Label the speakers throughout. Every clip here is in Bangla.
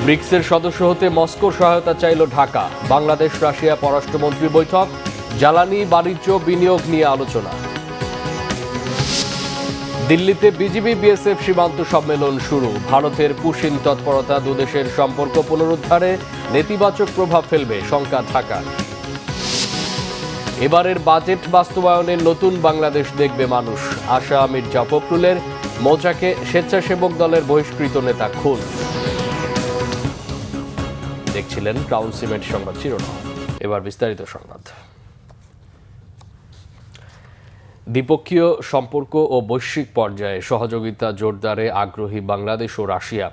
Speaker 1: ব্রিক্সের সদস্য হতে মস্কোর সহায়তা চাইল ঢাকা। বাংলাদেশ রাশিয়া পররাষ্ট্রমন্ত্রী বৈঠক, জ্বালানি বাণিজ্য বিনিয়োগ নিয়ে আলোচনা। দিল্লিতে বিজিবি বিএসএফ সীমান্ত সম্মেলন শুরু। ভারতের পুশিন তৎপরতা দুদেশের সম্পর্ক পুনরুদ্ধারে নেতিবাচক প্রভাব ফেলবে শঙ্কা ঢাকার। এবারের বাজেট বাস্তবায়নের নতুন বাংলাদেশ দেখবে মানুষ। আশা মির্জা ফখরুলের মৌচাকে স্বেচ্ছাসেবক দলের বহিষ্কৃত নেতা খুন। দেখছিলেন ক্রাউন সিমেন্ট সংবাদ শিরোনাম। এবার বিস্তারিত সংবাদ। দ্বিপক্ষীয় সম্পর্ক ও বৈশ্বিক পর্যায়ে সহযোগিতা জোরদারে আগ্রহী বাংলাদেশ ও রাশিয়া।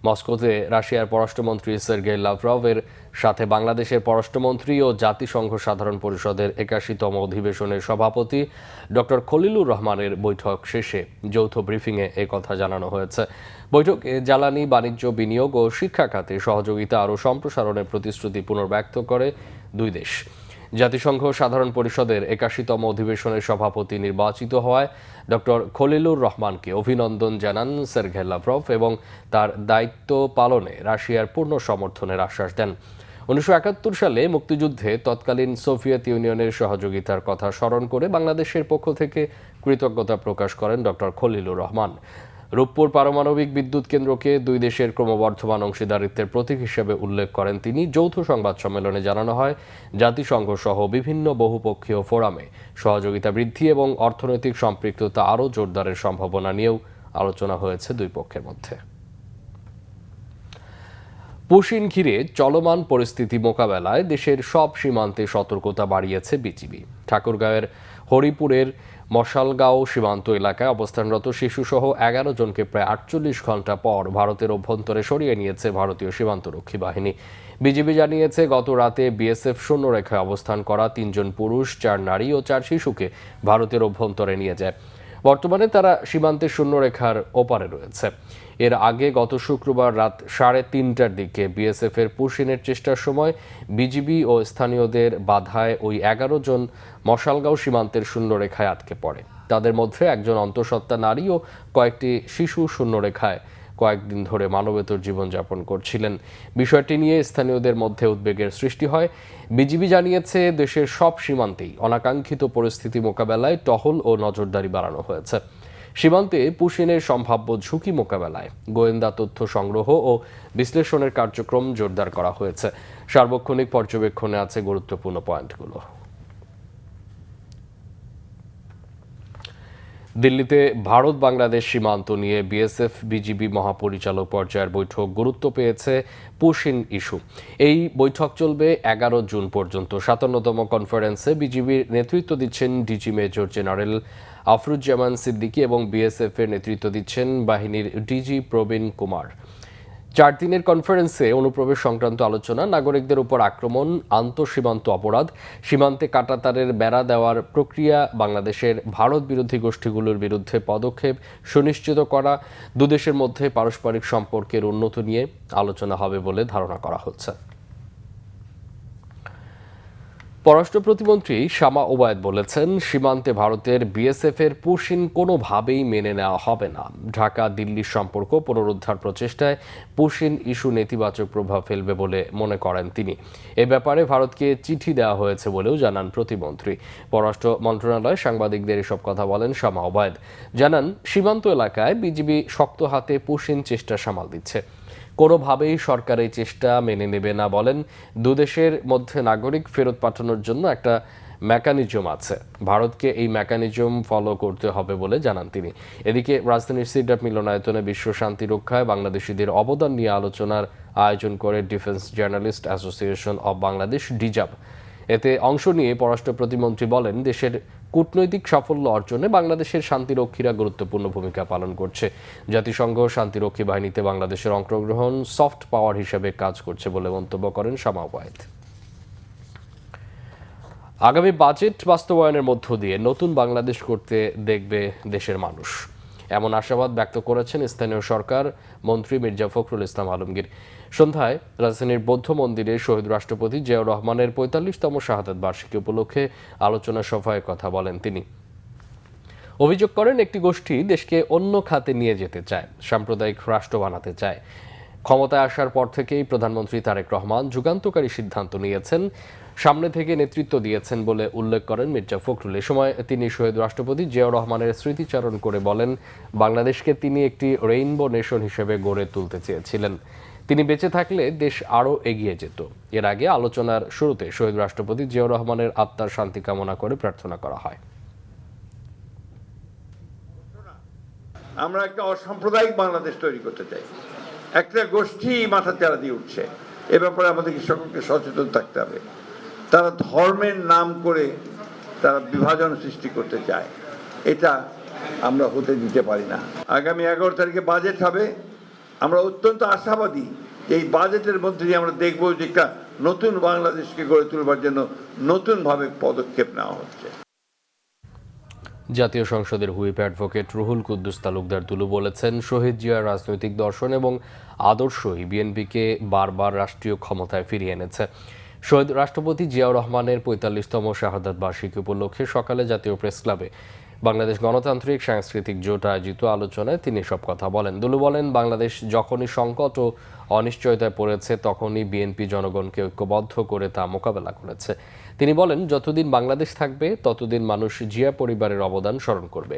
Speaker 1: মস্কোতে রাশিয়ার পররাষ্ট্রমন্ত্রী সের্গেই লাভরভের সাথে বাংলাদেশের পররাষ্ট্রমন্ত্রী ও জাতিসংঘ সাধারণ পরিষদের ৮১তম অধিবেশনের সভাপতি ডক্টর খলিলুর রহমানের বৈঠক শেষে যৌথ ব্রিফিংয়ে একথা জানানো হয়েছে। বৈঠকে জ্বালানি বাণিজ্য বিনিয়োগ ও শিক্ষা খাতে সহযোগিতা আরও সম্প্রসারণের প্রতিশ্রুতি পুনর্ব্যক্ত করে দুই দেশ। জাতিসংঘ সাধারণ পরিষদের ৮১তম অধিবেশনের সভাপতি নির্বাচিত হওয়ায় ডক্টর খলিলুর রহমানকে অভিনন্দন জানান সের্গেই লাভরভ এবং তার দায়িত্ব পালনে রাশিয়ার পূর্ণ সমর্থনের আশ্বাস দেন। ১৯৭১ সালে মুক্তিযুদ্ধে তৎকালীন সোভিয়েত ইউনিয়নের সহযোগিতার কথা স্মরণ করে বাংলাদেশের পক্ষ থেকে কৃতজ্ঞতা প্রকাশ করেন ডক্টর খলিলুর রহমান। রূপপুর পারমাণবিক বিদ্যুৎ কেন্দ্রকে দুই দেশের ক্রমবর্ধমান অংশীদারিত্বের প্রতীক হিসেবে উল্লেখ করেন তিনি। যৌথ সংবাদ সম্মেলনে জানানো হয়, জাতিসংঘ সহ বিভিন্ন বহুপক্ষীয় ফোরামে সহযোগিতা বৃদ্ধি এবং অর্থনৈতিক সম্পৃক্ততা আরও জোরদারের সম্ভাবনা নিয়েও আলোচনা হয়েছে দুই পক্ষের মধ্যে। পুশিন ঘিরে চলমান পরিস্থিতি মোকাবেলায় দেশের সব সীমান্তে সতর্কতা বাড়িয়েছে বিজিবি। ঠাকুরগাঁওয়ের হরিপুরের মশালগাঁও সীমান্ত এলাকায় অবস্থানরত শিশুসহ ১১ জনকে প্রায় ৪৮ ঘণ্টা পর ভারতের অভ্যন্তরে সরিয়ে নিয়েছে ভারতীয় সীমান্তরক্ষী বাহিনী। বিজিবি জানিয়েছে, গত রাতে বিএসএফ শূন্যরেখায় অবস্থান করা ৩ জন পুরুষ, ৪ নারী ও ৪ শিশুকে ভারতের অভ্যন্তরে নিয়ে যায়। বর্তমানে তারা সীমান্তের শূন্যরেখার ওপারে রয়েছে। এর আগে গত শুক্রবার রাত ৩:৩০টার দিকে বিএসএফ এর পুশিনের চেষ্টার সময় বিজিবি ও স্থানীয়দের বাধায় ওই ১১ জন মশালগাঁও সীমান্তের শূন্যরেখায় আটকে পড়ে। তাদের মধ্যে একজন অন্তঃসত্ত্বা নারী ও কয়েকটি শিশু শূন্যরেখায় কয়েকদিন ধরে মানবেতর জীবনযাপন করছিলেন। বিষয়টি নিয়ে স্থানীয়দের মধ্যে উদ্বেগের সৃষ্টি হয়। বিজিবি জানিয়েছে, দেশের সব সীমান্তেই অনাকাঙ্ক্ষিত পরিস্থিতি মোকাবেলায় টহল ও নজরদারি বাড়ানো হয়েছে। সীমান্তে পুশিনের সম্ভাব্য ঝুঁকি মোকাবেলায় গোয়েন্দা তথ্য সংগ্রহ ও বিশ্লেষণের কার্যক্রম জোরদার করা হয়েছে। সার্বক্ষণিক পর্যবেক্ষণে আছে গুরুত্বপূর্ণ পয়েন্টগুলো। দিল্লিতে ভারত বাংলাদেশ সীমান্ত নিয়ে বিএসএফ বিজিবি মহাপরিচালক পর্যায়ের বৈঠক গুরুত্ব পেয়েছে পুশিন ইস্যু। এই বৈঠক চলবে ১১ জুন পর্যন্ত। ৫৭তম কনফারেন্সে বিজিবির নেতৃত্ব দিচ্ছেন ডিজি মেজর জেনারেল আফরুজ্জামান সিদ্দিকী এবং বিএসএফ এর নেতৃত্ব দিচ্ছেন বাহিনীর ডিজি প্রবীণ কুমার। ৪ দিনের কনফারেন্সে অনুপ্রবেশ সংক্রান্ত আলোচনা, নাগরিকদের উপর আক্রমণ, আন্তঃসীমান্ত অপরাধ, সীমান্তে কাঁটাতারের বেড়া দেওয়ার প্রক্রিয়া, বাংলাদেশের ভারত বিরোধী গোষ্ঠীগুলোর বিরুদ্ধে পদক্ষেপ সুনিশ্চিত করা, দুদেশের মধ্যে পারস্পরিক সম্পর্কের উন্নতি নিয়ে আলোচনা হবে বলে ধারণা করা হচ্ছে। পররাষ্ট্র প্রতিমন্ত্রী শামা ওবায়দ বলেছেন, সীমান্তে ভারতের বিএসএফ এর পুশিন কোনোভাবেই মেনে নেওয়া হবে না। ঢাকা দিল্লির সম্পর্ক পুনরুদ্ধার প্রচেষ্টায় পুশিন ইস্যু নেতিবাচক প্রভাব ফেলবে বলে মনে করেন তিনি। এ ব্যাপারে ভারতকে চিঠি দেওয়া হয়েছে বলেও জানান প্রতিমন্ত্রী। পররাষ্ট্র মন্ত্রণালয়ে সাংবাদিকদের এসব কথা বলেন শামা ওবায়দ। জানান, সীমান্ত এলাকায় বিজিবি শক্ত হাতে পুশিন চেষ্টা সামাল দিচ্ছে। কোনোভাবেই সরকার এই চেষ্টা মেনে নেবে না বলেন। দুদেশের মধ্যে নাগরিক ফেরত পাঠানোর জন্য একটা মেকানিজম আছে, ভারতকে এই মেকানিজম ফলো করতে হবে বলে জানান তিনি। এদিকে রাজধানীর সিডাপ মিলনায়তনে বিশ্ব শান্তি রক্ষায় বাংলাদেশিদের অবদান নিয়ে আলোচনার আয়োজন করে defence journalist association of Bangladesh DJAB. এতে অংশ নিয়ে পররাষ্ট্র প্রতিমন্ত্রী বলেন, দেশের কূটনৈতিক সাফল্য অর্জনে বাংলাদেশের শান্তিরক্ষীরা গুরুত্বপূর্ণ ভূমিকা পালন করছে। জাতিসংঘ শান্তিরক্ষী বাহিনীতে বাংলাদেশের অংশগ্রহণ সফট পাওয়ার হিসেবে কাজ করছে বলে মন্তব্য করেন শামা ওবায়দ। আগামী বাজেট বাস্তবায়নের মধ্য দিয়ে নতুন বাংলাদেশ করতে দেখবে দেশের মানুষ, এমন আশাবাদ ব্যক্ত করেছেন স্থানীয় সরকার মন্ত্রী মির্জা ফখরুল ইসলাম আলমগীর। সন্ধ্যায় রাজধানীর বৌদ্ধ মন্দিরে শহীদ রাষ্ট্রপতি জিয়াউর রহমানের ৪৫তম শাহাদাত বার্ষিকী উপলক্ষে আলোচনা সভায় কথা বলেন তিনি। অভিযোগ করেন, একটি গোষ্ঠী দেশকে অন্য খাতে নিয়ে যেতে চায়, সাম্প্রদায়িক রাষ্ট্র বানাতে চায়। ক্ষমতায় আসার পর থেকেই প্রধানমন্ত্রী তারেক রহমান যুগান্তকারী সিদ্ধান্ত নিয়েছেন, সামনে থেকে নেতৃত্ব দিয়েছেন বলে উল্লেখ করেন মির্জা ফখরুল। এ সময় তিনি শহীদ রাষ্ট্রপতি জিয়াউর রহমানের স্মৃতিচারণ করে বলেন, বাংলাদেশকে তিনি একটি রেইনবো নেশন হিসেবে গড়ে তুলতে চেয়েছিলেন। তিনি বেঁচে থাকলে দেশ আরও এগিয়ে যেত। এর আগে আলোচনার শুরুতে শহীদ রাষ্ট্রপতি জিয়াউর রহমানের আত্মার শান্তি কামনা করে প্রার্থনা করা হয়।
Speaker 2: আমরা একটা অসাম্প্রদায়িক বাংলাদেশ তৈরি করতে চাই। একটা গোষ্ঠী মাথাচাড়া দিয়ে উঠছে, এ ব্যাপারে আমাদেরকে সকলকে সচেতন থাকতে হবে। তারা ধর্মের নাম করে তারা বিভাজন সৃষ্টি করতে চায়, এটা আমরা হতে দিতে পারি না। আগামী 11 তারিখে বাজেট হবে। আমরা অত্যন্ত আশাবাদী যে এই বাজেটের মধ্যে দিয়ে আমরা দেখব যে একটা নতুন বাংলাদেশকে গড়ে তুলবার জন্য নতুনভাবে পদক্ষেপ নেওয়া হচ্ছে।
Speaker 1: জাতীয় সংসদের হুইপ অ্যাডভোকেট রুহুল কুদ্দুস তালুকদার দুলু বলেছেন, শহীদ জিয়ার রাজনৈতিক দর্শন এবং আদর্শই বিএনপিকে বারবার রাষ্ট্রীয় ক্ষমতায় ফিরিয়ে এনেছে। শহীদ রাষ্ট্রপতি জিয়াউর রহমানের ৪৫তম শাহাদাত বার্ষিকী উপলক্ষে সকালে জাতীয় প্রেস ক্লাবে বাংলাদেশ গণতান্ত্রিক সাংস্কৃতিক জোট আয়োজিত আলোচনায় তিনি সব কথা বলেন। দুলু বলেন, বাংলাদেশ যখনই সংকট ও অনিশ্চয়তায় পড়েছে তখনই বিএনপি জনগণকে ঐক্যবদ্ধ করে তা মোকাবেলা করেছে। তিনি বলেন, যতদিন বাংলাদেশ থাকবে ততদিন মানুষ জিয়া পরিবারের অবদান স্মরণ করবে।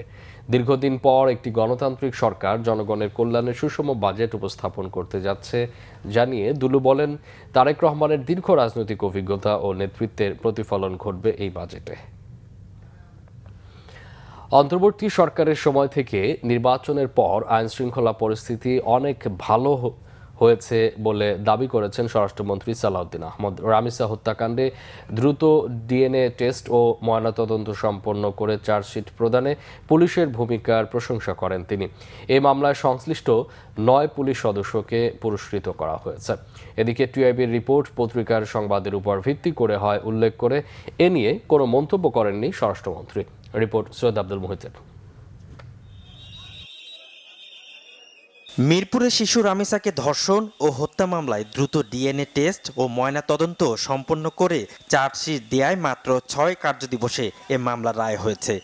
Speaker 1: দীর্ঘদিন পর একটি গণতান্ত্রিক সরকার জনগণের কল্যাণে সুষম বাজেট উপস্থাপন করতে যাচ্ছে জানিয়ে দুলু বলেন, তারেক রহমানের দীর্ঘ রাজনৈতিক অভিজ্ঞতা ও নেতৃত্বের প্রতিফলন ঘটবে এই বাজেটে। অন্তর্বর্তী সরকারের সময় থেকে নির্বাচনের পর আইনশৃঙ্খলা পরিস্থিতি অনেক ভালো হয়েছে বলে দাবি করেছেন স্বরাষ্ট্রমন্ত্রী সালাউদ্দিন আহমদ। রামিসা হত্যাকাণ্ডে দ্রুত ডিএনএ টেস্ট ও ময়নাতদন্ত সম্পন্ন করে চার্জশিট প্রদানে পুলিশের ভূমিকার প্রশংসা করেন তিনি। এই মামলায় সংশ্লিষ্ট 9 পুলিশ সদস্যকে পুরস্কৃত করা হয়েছে। এদিকে টিআইবির রিপোর্ট পত্রিকার সংবাদের উপর ভিত্তি করে হয় উল্লেখ করে এ নিয়ে কোনো মন্তব্য করেননি স্বরাষ্ট্রমন্ত্রী। রিপোর্ট সৈয়দ আব্দুল মুহিতের।
Speaker 3: মিরপুরে শিশু রামিসাকে ধর্ষণ ও হত্যা মামলায় দ্রুত ডিএনএ টেস্ট ও ময়না তদন্ত সম্পন্ন করে চার্জশিট দেয়ায় মাত্র 6 কার্যদিবসে এ মামলার রায় হয়েছে।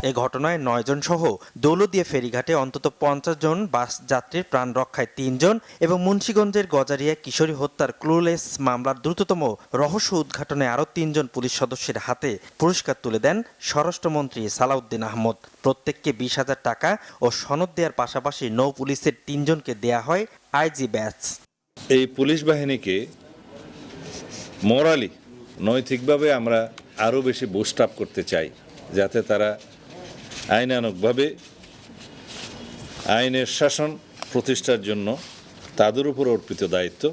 Speaker 3: এ ঘটনায় 9 জন সহ দৌলতদিয়া ফেরিঘাটে অন্তত 50 জন বাস যাত্রীর প্রাণ রক্ষায় 3 জন এবং মুন্সিগঞ্জের গজারিয়া কিশোরী হত্যার ক্লুলেস মামলার দ্রুততম রহস্য উদ্ঘাটনে আরও 3 জন পুলিশ সদস্যের হাতে পুরস্কার তুলে দেন স্বরাষ্ট্রমন্ত্রী সালাউদ্দিন আহমদ। প্রত্যেককে 20,000 টাকা ও সনদ দেওয়ার পাশাপাশি নৌ পুলিশের 3 জনকে দেয়া হয় আইজি ব্যাচ।
Speaker 4: এই পুলিশ বাহিনীকে মোরালি নৈতিকভাবে আমরা আরও বেশি বুস্ট আপ করতে চাই, যাতে তারা আইনানুগভাবে আইনের শাসন প্রতিষ্ঠার জন্য তাদের উপর অর্পিত দায়িত্ব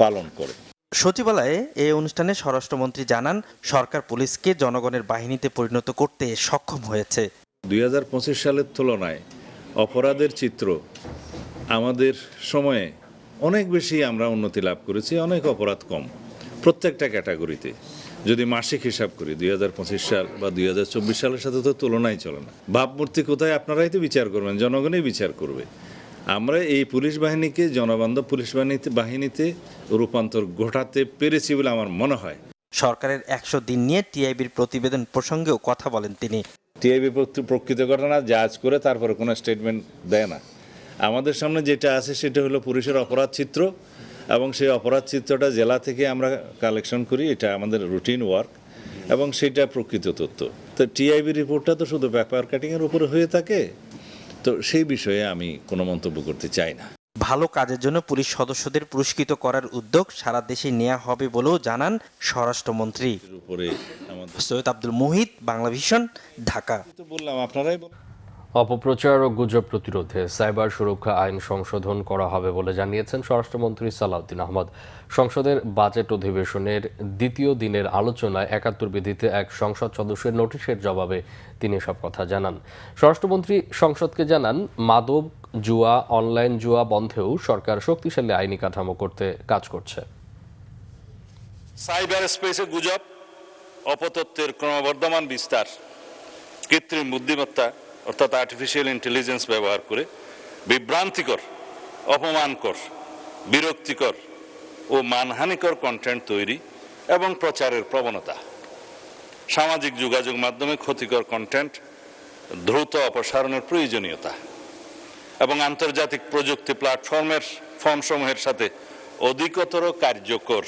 Speaker 4: পালন করে।
Speaker 3: সচিবালয়ে এই অনুষ্ঠানে স্বরাষ্ট্রমন্ত্রী জানান, সরকার পুলিশকে জনগণের বাহিনীতে পরিণত করতে সক্ষম হয়েছে।
Speaker 4: 2025 সালের তুলনায় অপরাধের চিত্র আমাদের সময়ে অনেক বেশি আমরা উন্নতি লাভ করেছি, অনেক অপরাধ কম প্রত্যেকটা ক্যাটাগরিতে। যদি মাসিক হিসাব করি 2025 সাল বা 2024 সালের সাথে তো তুলনাই চলে না। ভাবমূর্তি কোথায় আপনারাই তো বিচার করবেন, জনগণই বিচার করবে। আমরা এই পুলিশ বাহিনীকে জনবান্ধব পুলিশ বাহিনীতে রূপান্তর ঘটাতে পেরেছি বলে আমার মনে হয়।
Speaker 3: সরকারের 100 দিন নিয়ে টিআইবির প্রতিবেদন প্রসঙ্গেও কথা বলেন তিনি।
Speaker 4: টিআইবি প্রকৃত ঘটনা জাজ করে তারপরে কোনো স্টেটমেন্ট দেয় না। আমাদের সামনে যেটা আছে সেটা হলো পুলিশের অপরাধ চিত্র, এবং সেই অপরাধ চিত্রটা জেলা থেকে আমরা কালেকশন করি, এটা আমাদের রুটিন ওয়ার্ক, এবং সেটা প্রকৃত তথ্য। তো টিআইবি রিপোর্টটা তো শুধু পেপার কাটিংয়ের উপরে হয়ে থাকে, তো সেই বিষয়ে আমি কোনো মন্তব্য করতে চাই না।
Speaker 3: ভালো কাজের জন্য পুলিশ সদস্যদের পুরস্কৃত করার উদ্যোগ সারা দেশে নেওয়া হবে বলেও জানান স্বরাষ্ট্রমন্ত্রী। সৈয়দ আব্দুল মুহিত, বাংলাভিশন, ঢাকা।
Speaker 4: বললাম আপনারাই
Speaker 1: অপপ্রচার ও গুজব প্রতিরোধে সাইবার সুরক্ষা আইন সংশোধন করা হবে বলে জানিয়েছেন স্বরাষ্ট্রমন্ত্রী সালাউদ্দিন আহমদ। সংসদের বাজেট অধিবেশনের দ্বিতীয় দিনের আলোচনায় 71 বিধিতে এক সংসদ সদস্যের নোটিশের জবাবে তিনি সব কথা জানান। স্বরাষ্ট্রমন্ত্রী সংসদকে জানান, মাদক জুয়া, অনলাইন জুয়া বন্ধেও সরকার শক্তিশালী আইনি কাঠামো করতে কাজ করছে।
Speaker 5: সাইবার স্পেসে গুজব, অপতথ্যের ক্রমবর্ধমান বিস্তার, কৃত্রিম বুদ্ধিমত্তা অর্থাৎ আর্টিফিশিয়াল ইন্টেলিজেন্স ব্যবহার করে বিভ্রান্তিকর, অপমানকর, বিরক্তিকর ও মানহানিকর কন্টেন্ট তৈরি এবং প্রচারের প্রবণতা, সামাজিক যোগাযোগ মাধ্যমে ক্ষতিকর কন্টেন্ট দ্রুত অপসারণের প্রয়োজনীয়তা এবং আন্তর্জাতিক প্রযুক্তি ফর্মসমূহের সাথে অধিকতর কার্যকর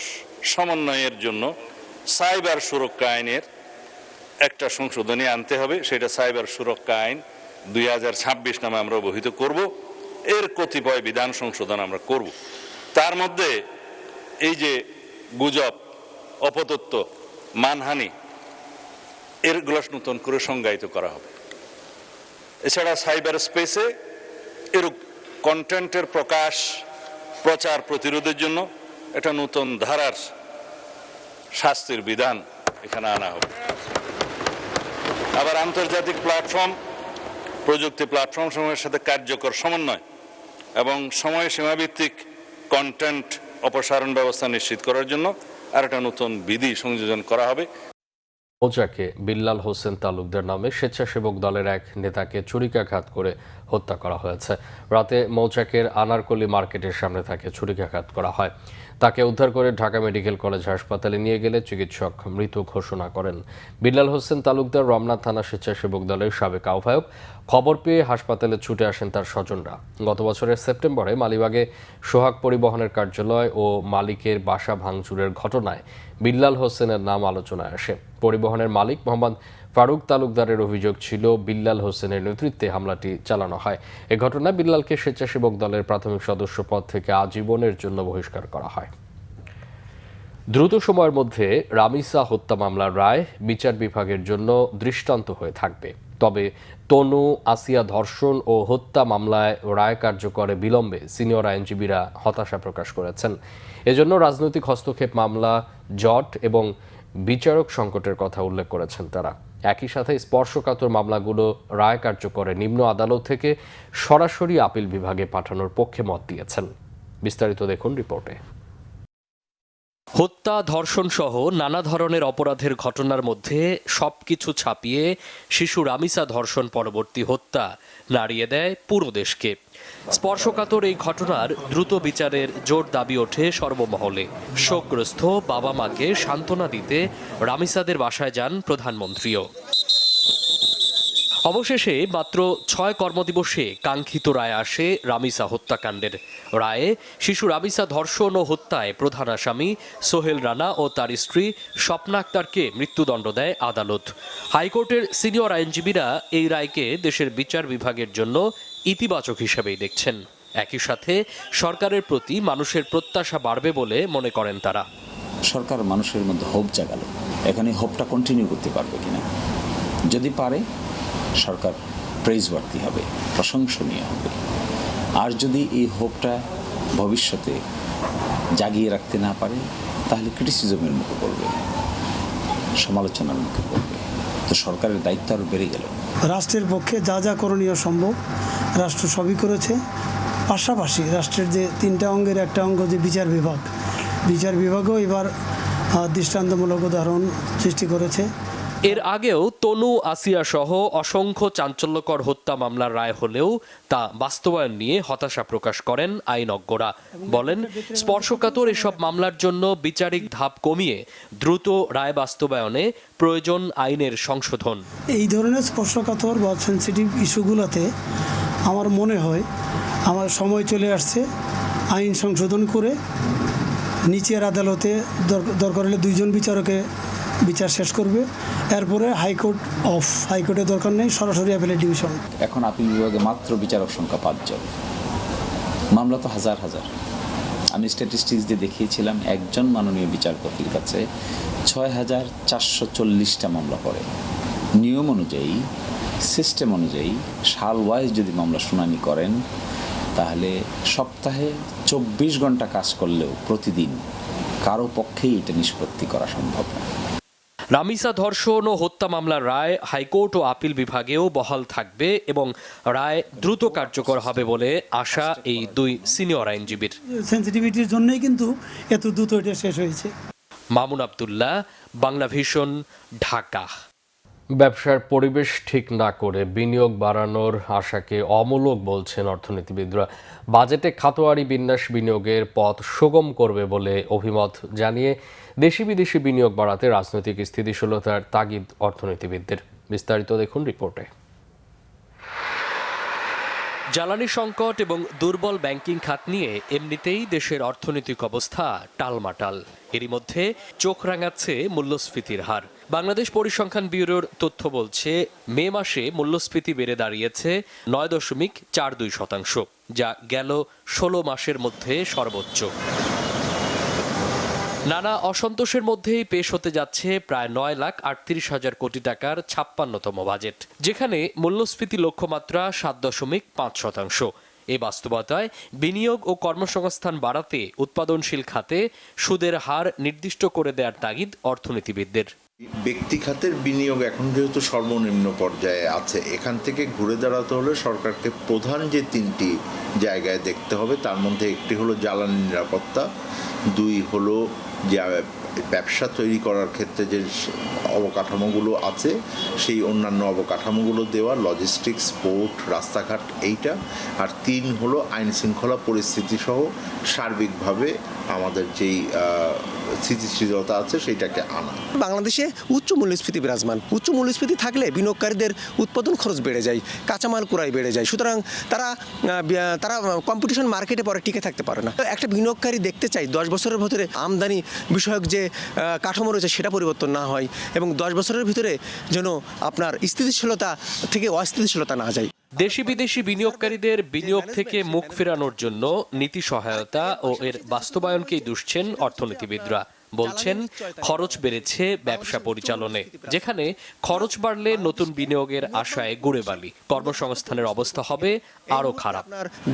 Speaker 5: সমন্বয়ের জন্য সাইবার সুরক্ষা আইনের একটা সংশোধনী আনতে হবে। সেটা সাইবার সুরক্ষা আইন 2026 নামে আমরা অবহিত করব। এর কতিপয় বিধান সংশোধন আমরা করব। তার মধ্যে এই যে গুজব, অপতথ্য, মানহানি, এরগুলো নতুন করে সংজ্ঞায়িত করা হবে। এছাড়া সাইবার স্পেসে এরূপ কন্টেন্টের প্রচার প্রতিরোধের জন্য একটা নতুন ধারার শাস্তির বিধান এখানে আনা হবে। আবার আন্তর্জাতিক প্রযুক্তি প্ল্যাটফর্ম সমূহের সাথে কার্যকর সমন্বয় এবং সময়সীমা ভিত্তিক কন্টেন্ট অপসারণ ব্যবস্থা নিশ্চিত করার জন্য আর একটা নতুন বিধি সংযোজন করা হবে।
Speaker 1: মৌচাকে বিল্লাল হোসেন তালুকদার নামে স্বেচ্ছাসেবক দলের এক নেতাকে ছুরিকাঘাত করে হত্যা করা হয়েছে। রাতে মৌচাকের আনারকলি মার্কেটের সামনে তাকে ছুরিকাঘাত করা হয়। তাকে উদ্ধার করে ঢাকা মেডিকেল কলেজ হাসপাতালে নিয়ে গেলে চিকিৎসক মৃত ঘোষণা করেন। বিল্লাল হোসেন তালুকদার রমনা থানা স্বেচ্ছাসেবক দলের সাবেক আহ্বায়ক। খবর পেয়ে হাসপাতালে ছুটে আসেন তার স্বজনরা। গত বছরের সেপ্টেম্বরে মালিবাগে সোহাগ পরিবহনের কার্যালয় ও মালিকের বাসা ভাঙচুরের ঘটনায় বিল্লাল হোসেনের নাম আলোচনায় আসে। পরিবহনের মালিক মোহাম্মদ ফারুক তালুকদারের অভিযোগ ছিল বিল্লাল হোসেনের নেতৃত্বে হামলাটি চালানো হয়। এ ঘটনায় বিল্লালকে স্বেচ্ছাসেবক দলের প্রাথমিক সদস্য পদ থেকে আজীবনের জন্য বহিষ্কার করা হয়। দ্রুত সময়ের মধ্যে রামিসা হত্যা মামলার রায় বিচার বিভাগের জন্য দৃষ্টান্ত হয়ে থাকবে। তবে তনু আসিয়া ধর্ষণ ও হত্যা মামলায় রায় কার্যকরে বিলম্বে সিনিয়র আইনজীবীরা হতাশা প্রকাশ করেছেন। এজন্য রাজনৈতিক হস্তক্ষেপ মামলা, জট এবং বিচারক সংকটের কথা উল্লেখ করেছেন তারা। একই সাথে স্পর্শকাতর মামলাগুলো রায় কার্যকরে নিম্ন আদালত থেকে সরাসরি আপিল বিভাগে পাঠানোর পক্ষে মত দিয়েছেন। বিস্তারিত দেখুন রিপোর্টে। হত্যা, ধর্ষণ সহ নানা ধরনের অপরাধের ঘটনার মধ্যে সবকিছু ছাপিয়ে শিশু রামিসা ধর্ষণ পরবর্তী হত্যা নাড়িয়ে দেয় পুরো দেশকে। স্পর্শকাতর এই ঘটনার দ্রুত বিচারের জোর দাবি ওঠে সর্বমহলে। শোকগ্রস্ত বাবা মাকে সান্ত্বনা দিতে রামিসাদের বাসায় যান প্রধানমন্ত্রীও। অবশেষে মাত্র 6 কর্মদিবসে কাঙ্ক্ষিত রায় আসে রামিসা হত্যাকাণ্ডের। রায়ে শিশু রামিসা ধর্ষণ ও হত্যায় প্রধান আসামি সোহেল রানা ও তার স্ত্রী স্বপ্না আক্তারকে মৃত্যুদণ্ড দেয় আদালত। হাইকোর্টের সিনিয়র আইনজীবীরা এই রায়কে দেশের বিচার বিভাগের জন্য ইতিবাচক হিসেবেই দেখছেন। একই সাথে সরকারের প্রতি মানুষের প্রত্যাশা বাড়বে বলে মনে করেন তারা।
Speaker 6: সরকার মানুষের মধ্যে হোপ জাগালো, এখানে হোপটা কন্টিনিউ করতে পারবে কিনা। যদি পারে সরকার প্রেইজওয়ার্থি হবে, প্রশংসনীয় হবে। আর যদি এই হোপটা ভবিষ্যতে জাগিয়ে রাখতে না পারে তাহলে ক্রিটিসিজমের মুখে পড়বে, সমালোচনার মুখে পড়বে। তো সরকারের দায়িত্ব আরও বেড়ে গেল।
Speaker 7: রাষ্ট্রের পক্ষে যা যা করণীয় সম্ভব রাষ্ট্র সবই করেছে। পাশাপাশি রাষ্ট্রের যে 3টা অঙ্গের একটা অঙ্গ যে বিচার বিভাগও এবার দৃষ্টান্তমূলক উদাহরণ সৃষ্টি করেছে।
Speaker 1: এর আগেও তনু আসিয়া সহ অসংখ্য চাঞ্চল্যকর হত্যা মামলার রায় হলেও তা বাস্তবায়ন নিয়ে হতাশা প্রকাশ করেন আইনজ্ঞরা। বলেন, স্পর্শকাতর এসব মামলার জন্য বিচারিক ধাপ কমিয়ে দ্রুত রায় বাস্তবায়নে প্রয়োজন আইনের সংশোধন।
Speaker 7: এই ধরনের স্পর্শকাতর বা সেন্সিটিভ ইস্যুগুলোতে আমার মনে হয় আমার সময় চলে আসছে আইন সংশোধন করে নিচের আদালতে দরকার হলে 2 জন বিচারকে বিচার শেষ করবে। এরপরে হাইকোর্টের দরকার নেই, সরাসরি অ্যাপেলেট ডিভিশন।
Speaker 6: এখন আপিল বিভাগে মাত্র বিচারক সংখ্যা 5 জন, মামলা তো হাজার হাজার। আমি স্ট্যাটিস্টিক্স দিয়ে দেখিয়েছিলাম একজন মাননীয় বিচারপতির কাছে 6440টা মামলা পড়ে। নিয়ম অনুযায়ী, সিস্টেম অনুযায়ী সাল ওয়াইজ যদি মামলা শুনানি করেন তাহলে সপ্তাহে 24 ঘন্টা কাজ করলেও প্রতিদিন কারো পক্ষেই এটা নিষ্পত্তি করা সম্ভব না।
Speaker 1: রামিসা ধর্ষণ ও হত্যা মামলার রায় হাইকোর্ট ও আপিল বিভাগেও বহাল থাকবে এবং রায় দ্রুত কার্যকর হবে বলে আশা এই 2 সিনিয়র আইনজীবীর।
Speaker 7: সেন্সিটিভিটির জন্যই কিন্তু এত দ্রুত এটা শেষ হয়েছে।
Speaker 1: মামুন আব্দুল্লাহ, বাংলা ভিশন, ঢাকা। ব্যবসার পরিবেশ ঠিক না করে বিনিয়োগ বাড়ানোর আশাকে অমূলক বলছেন অর্থনীতিবিদরা। বাজেটে খাতোয়ারি বিন্যাস বিনিয়োগের পথ সুগম করবে বলে অভিমত জানিয়ে দেশি বিদেশি বিনিয়োগ বাড়াতে রাজনৈতিক স্থিতিশীলতার তাগিদ অর্থনীতিবিদদের। বিস্তারিত দেখুন রিপোর্টে। জ্বালানি সংকট এবং দুর্বল ব্যাংকিং খাত নিয়ে এমনিতেই দেশের অর্থনৈতিক অবস্থা টালমাটাল। এরই মধ্যে চোখ রাঙাচ্ছে মূল্যস্ফীতির হার। বাংলাদেশ পরিসংখ্যান ব্যুরোর তথ্য বলছে, মে মাসে মূল্যস্ফীতি বেড়ে দাঁড়িয়েছে 9.42%, যা গেল 16 মাসের মধ্যে সর্বোচ্চ। নানা অসন্তোষের মধ্যেই পেশ হতে যাচ্ছে প্রায় 9,38,000 কোটি টাকার 56তম বাজেট, যেখানে মূল্যস্ফীতি লক্ষ্যমাত্রা 7.5%। এই বাস্তবতায় বিনিয়োগ ও কর্মসংস্থান বাড়াতে উৎপাদনশীল খাতে সুদের হার নির্দিষ্ট করে দেওয়ার তাগিদ অর্থনীতিবিদদের।
Speaker 8: ব্যক্তি খাতের বিনিয়োগ এখন যেহেতু সর্বনিম্ন পর্যায়ে আছে, এখান থেকে ঘুরে দাঁড়াতে হলে সরকারকে প্রধান যে 3টি জায়গায় দেখতে হবে, তার মধ্যে একটি হলো জ্বালানি নিরাপত্তা, 2 হলো যে ব্যবসা তৈরি করার ক্ষেত্রে যে অবকাঠামোগুলো আছে সেই অন্যান্য অবকাঠামোগুলো দেওয়া, লজিস্টিক্স, পোর্ট, রাস্তাঘাট এইটা, আর 3 হলো আইন শৃঙ্খলা পরিস্থিতি সহ সার্বিকভাবে আমাদের যেই স্থিতিশীলতা আছে সেইটাকে আনা।
Speaker 9: বাংলাদেশে উচ্চ মূল্যস্ফীতি বিরাজমান। উচ্চ মূল্যস্ফীতি থাকলে বিনিয়োগকারীদের উৎপাদন খরচ বেড়ে যায়, কাঁচামাল ক্রয় বেড়ে যায়, সুতরাং তারা কম্পিটিশন মার্কেটে পরে টিকে থাকতে পারে না। একটা বিনিয়োগকারী দেখতে চাই 10 বছরের ভিতরে আমদানি বিষয়ক যে কাঠামো রয়েছে সেটা পরিবর্তন না হয় এবং 10 বছরের ভিতরে যেন আপনার স্থিতিশীলতা থেকে অস্থিতিশীলতা না যায়।
Speaker 1: দেশি বিদেশি বিনিয়োগকারীদের বিনিয়োগ থেকে মুখ ফেরানোর জন্য নীতি সহায়তা ও এর বাস্তবায়নকেই দুষছেন অর্থনীতিবিদরা। বলছেন, খরচ বেড়েছে ব্যবসা পরিচালনে, যেখানে খরচ বাড়লে নতুন বিনিয়োগের আশায় গুড়ে বালি, কর্মসংস্থানের অবস্থা হবে আরও খারাপ।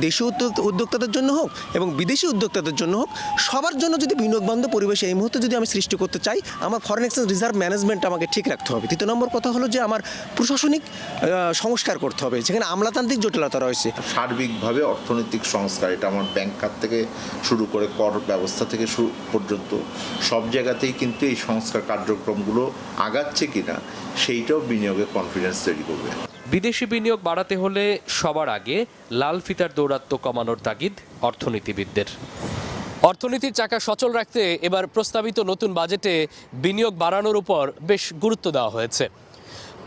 Speaker 9: দেশীয় উদ্যোক্তাদের জন্য হোক এবং বিদেশি উদ্যোক্তাদের জন্য হোক, সবার জন্য যদি বিনিয়োগ বান্ধব পরিবেশ এই মুহূর্তে যদি আমি সৃষ্টি করতে চাই, আমার ফরেন এক্সচেঞ্জ রিজার্ভ ম্যানেজমেন্ট আমাকে ঠিক রাখতে হবে। 3 নম্বর কথা হলো যে আমার প্রশাসনিক সংস্কার করতে হবে, যেখানে আমলাতান্ত্রিক জটিলতা রয়েছে।
Speaker 8: সার্বিকভাবে অর্থনৈতিক সংস্কার, এটা আমার ব্যাংক খাত থেকে শুরু করে কর ব্যবস্থা থেকে পর্যন্ত সব জায়গাতেই কিন্তু এই সংস্কার কার্যক্রমগুলো আগাচ্ছে কিনা সেইটাও বিনিয়োগের কনফিডেন্স তৈরি করবে।
Speaker 1: বিদেশি বিনিয়োগ বাড়াতে হলে সবার আগে লাল ফিতার দৌরাত্ম্য কমানোর তাগিদ অর্থনীতিবিদদের। অর্থনীতির চাকা সচল রাখতে এবার প্রস্তাবিত নতুন বাজেটে বিনিয়োগ বাড়ানোর উপর বেশ গুরুত্ব দেওয়া হয়েছে।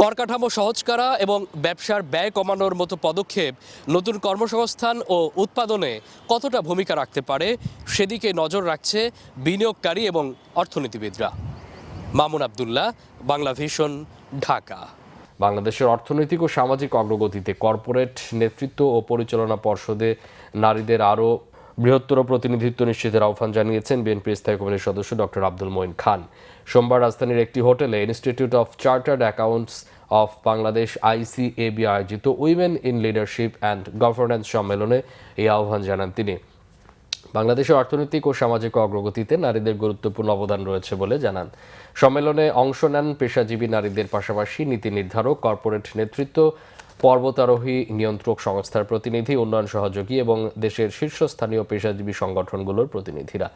Speaker 1: কর কাঠামো সহজ করা এবং ব্যবসার ব্যয় কমানোর মতো পদক্ষেপ নতুন কর্মসংস্থান ও উৎপাদনে কতটা ভূমিকা রাখতে পারে সেদিকে নজর রাখছে বিনিয়োগকারী এবং অর্থনীতিবিদরা। মামুন আবদুল্লাহ, বাংলা ভিশন, ঢাকা। বাংলাদেশের অর্থনৈতিক ও সামাজিক অগ্রগতিতে কর্পোরেট নেতৃত্ব ও পরিচালনা পর্ষদে নারীদের আরও বৃহত্তর প্রতিনিধিত্ব নিশ্চিতের আহ্বান জানিয়েছেন বিএনপির স্থায়ী কমিটির সদস্য ডক্টর আব্দুল মঈন খান। সোমবার রাজধানীর একটি হোটেলে institute of chartered accounts of Bangladesh ICAB আয়োজিত women in leadership and governance সম্মেলনে এই আহ্বান জানান তিনি। বাংলাদেশের অর্থনৈতিক ও সামাজিক অগ্রগতিতে নারীদের গুরুত্বপূর্ণ অবদান রয়েছে বলে জানান। সম্মেলনে অংশ নেন পেশাজীবী নারীদের পাশাপাশি নীতি নির্ধারক, কর্পোরেট নেতৃত্ব, পর্বতারোহী নিয়ন্ত্রক সংস্থার প্রতিনিধি, উন্নয়ন সহযোগী এবং দেশের শীর্ষস্থানীয় পেশাজীবী সংগঠনগুলোর প্রতিনিধিরা।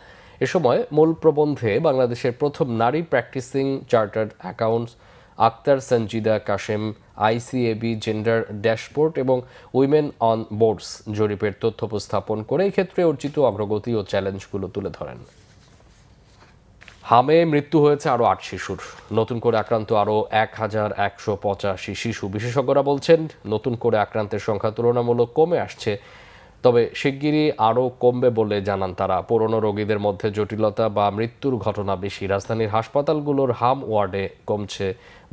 Speaker 1: এ সময় মূল প্রবন্ধে বাংলাদেশের প্রথম নারী practising chartered accountants Akter Sanjida Kashem ICAB gender dashboard এবং উইমেন অন বোর্ডস জরিপের তথ্য উপস্থাপন করে এই ক্ষেত্রে অর্জিত অগ্রগতি ও চ্যালেঞ্জগুলো তুলে ধরেন। হামে মৃত্যু হয়েছে আরও 8 শিশুর। নতুন করে আক্রান্ত আরও 1185 শিশু। বিশেষজ্ঞরা বলছেন, নতুন করে আক্রান্তের সংখ্যা তুলনামূলক কমে আসছে, তবে শিগগিরই আরও কমবে বলে জানান তারা। পুরনো রোগীদের মধ্যে জটিলতা বা মৃত্যুর ঘটনা বেশি। রাজধানীর হাসপাতালগুলোর হাম ওয়ার্ডে কমছে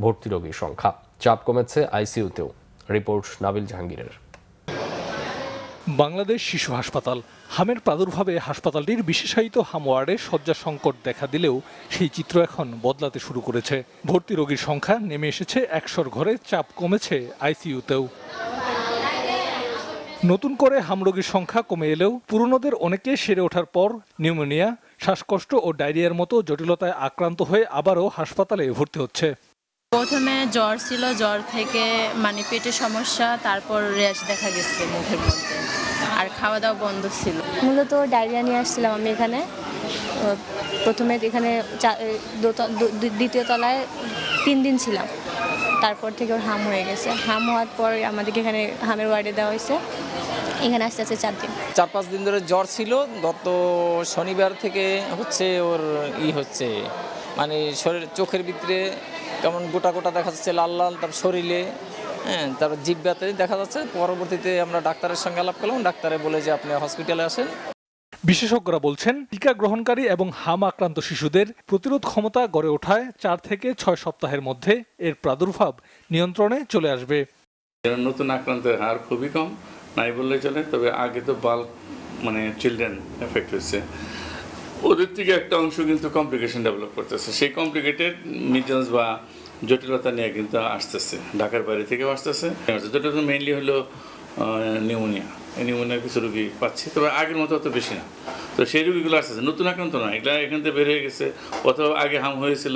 Speaker 1: ভর্তি রোগীর সংখ্যা, চাপ কমেছে ICUতেও। রিপোর্ট নাবিল জাহাঙ্গীরের।
Speaker 10: বাংলাদেশ শিশু হাসপাতাল হামের প্রাদুর্ভাবে হাসপাতালটির বিশেষায়িত হাম ওয়ার্ডে শয্যা সংকট দেখা দিলেও সেই চিত্র এখন বদলাতে শুরু করেছে। ভর্তি রোগীর সংখ্যা নেমে এসেছে 100 ঘরে, চাপ কমেছে ICUতেও। নতুন করে হাম রোগীর সংখ্যা কমে এলেও পুরনোদের অনেকে সেরে ওঠার পর নিউমোনিয়া, শ্বাসকষ্ট ও ডায়রিয়ার মতো জটিলতায় আক্রান্ত হয়ে আবারও হাসপাতালে ভর্তি হচ্ছে।
Speaker 11: প্রথমে জ্বর ছিল, জ্বর থেকে পেটের সমস্যা, তারপর র্যাশ দেখা গেছে মুখের মধ্যে, আর খাওয়া দাওয়া বন্ধ ছিল।
Speaker 12: মূলত ডায়রিয়া নিয়ে আসছিলাম আমি এখানে। প্রথমে এখানে দ্বিতীয় তলায় 3 দিন ছিলাম, তারপর থেকে ওর হাম হয়ে গেছে। হাম হওয়ার পর আমাদেরকে এখানে হামের ওয়ার্ডে দেওয়া হয়েছে। এখানে আসতে 4 দিন।
Speaker 13: 4-5 দিন ধরে জ্বর ছিল। গত শনিবার থেকে হচ্ছে ওর হচ্ছে মানে শরীর চোখের ভিতরে কেমন গোটা গোটা দেখা যাচ্ছে, লাল লাল, তার শরীরে হ্যাঁ, তার জিহ্বাতে দেখা যাচ্ছে। পরবর্তীতে আমরা ডাক্তারের সঙ্গে আলাপ করলাম, ডাক্তারে বলে যে আপনি হসপিটালে আসেন।
Speaker 10: বিশেষজ্ঞরা বলছেন, টিকা গ্রহণকারী এবং হাম আক্রান্ত শিশুদের প্রতিরোধ ক্ষমতা গড়ে ওঠায় 4 থেকে 6 সপ্তাহের মধ্যে এর প্রাদুর্ভাব নিয়ন্ত্রণে চলে আসবে।
Speaker 5: নতুন আক্রান্তের হার খুবই কম, নাই বললে চলে। তবে আগে তো বাল্ক চিলড্রেন এফেক্ট হয়েছে, ওদের থেকে একটা অংশ কিন্তু কমপ্লিকেশন ডেভেলপ করতেছে। সেই কমপ্লিকেটেড মিজলস বা জটিলতা নিয়ে কিন্তু আসতেছে, ঢাকার বাইরে থেকেও আসতেছে। যেটা তো মেইনলি হলো নিউমোনিয়া। এই নিউমোনিয়ার কিছু রুগী পাচ্ছি, তবে আগের মতো অত বেশি না। তো সেই রুগীগুলো আসতেছে, নতুন আক্রান্ত না, এগুলা এখান থেকে বের হয়ে গেছে, অথবা আগে হাম হয়েছিল,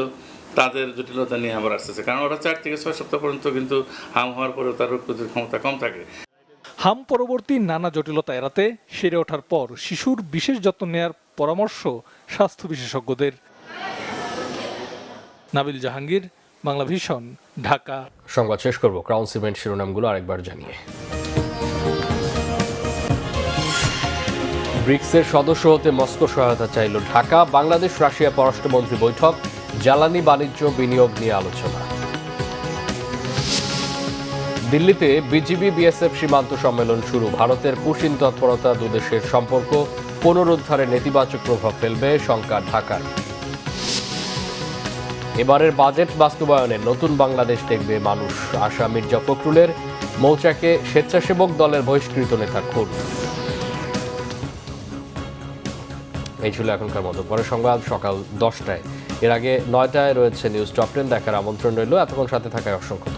Speaker 5: তাদের জটিলতা নিয়ে আবার আসতেছে। কারণ ওরা 4 থেকে 6 সপ্তাহ পর্যন্ত কিন্তু হাম হওয়ার পরেও তার রোগ প্রতিরোধ ক্ষমতা কম থাকে।
Speaker 10: হাম পরবর্তী নানা জটিলতা এড়াতে সেরে ওঠার পর শিশুর বিশেষ যত্ন নেওয়ার পরামর্শ স্বাস্থ্য বিশেষজ্ঞদের। নাবিল জাহাঙ্গীর, বাংলা ভিশন, ঢাকা।
Speaker 1: সংবাদ শেষ করব ক্রাউন সিমেন্ট শিরোনামগুলো আরেকবার জানিয়ে। ব্রিক্সের সদস্য হতে মস্কো সহায়তা চাইল ঢাকা। বাংলাদেশ রাশিয়া পররাষ্ট্রমন্ত্রী বৈঠক, জ্বালানি বাণিজ্য বিনিয়োগ নিয়ে আলোচনা। দিল্লিতে বিজিবি বিএসএফ সীমান্ত সম্মেলন শুরু। ভারতের পুশিন তৎপরতা দুদেশের সম্পর্ক পুনরুদ্ধারে নেতিবাচক প্রভাব ফেলবে শঙ্কা ঢাকার। এবারের বাজেট বাস্তবায়নে নতুন বাংলাদেশ দেখবে মানুষ, আশা মির্জা ফখরুলের। মৌচাকে স্বেচ্ছাসেবক দলের বহিষ্কৃত নেতা খুন। এই ছিল এখনকার মতো। পরে সংবাদ সকাল 10টায়, এর আগে 9টায় রয়েছে নিউজ টপ 10 দেখার আমন্ত্রণ রইল। এতক্ষণ সাথে থাকায় অসংখ্য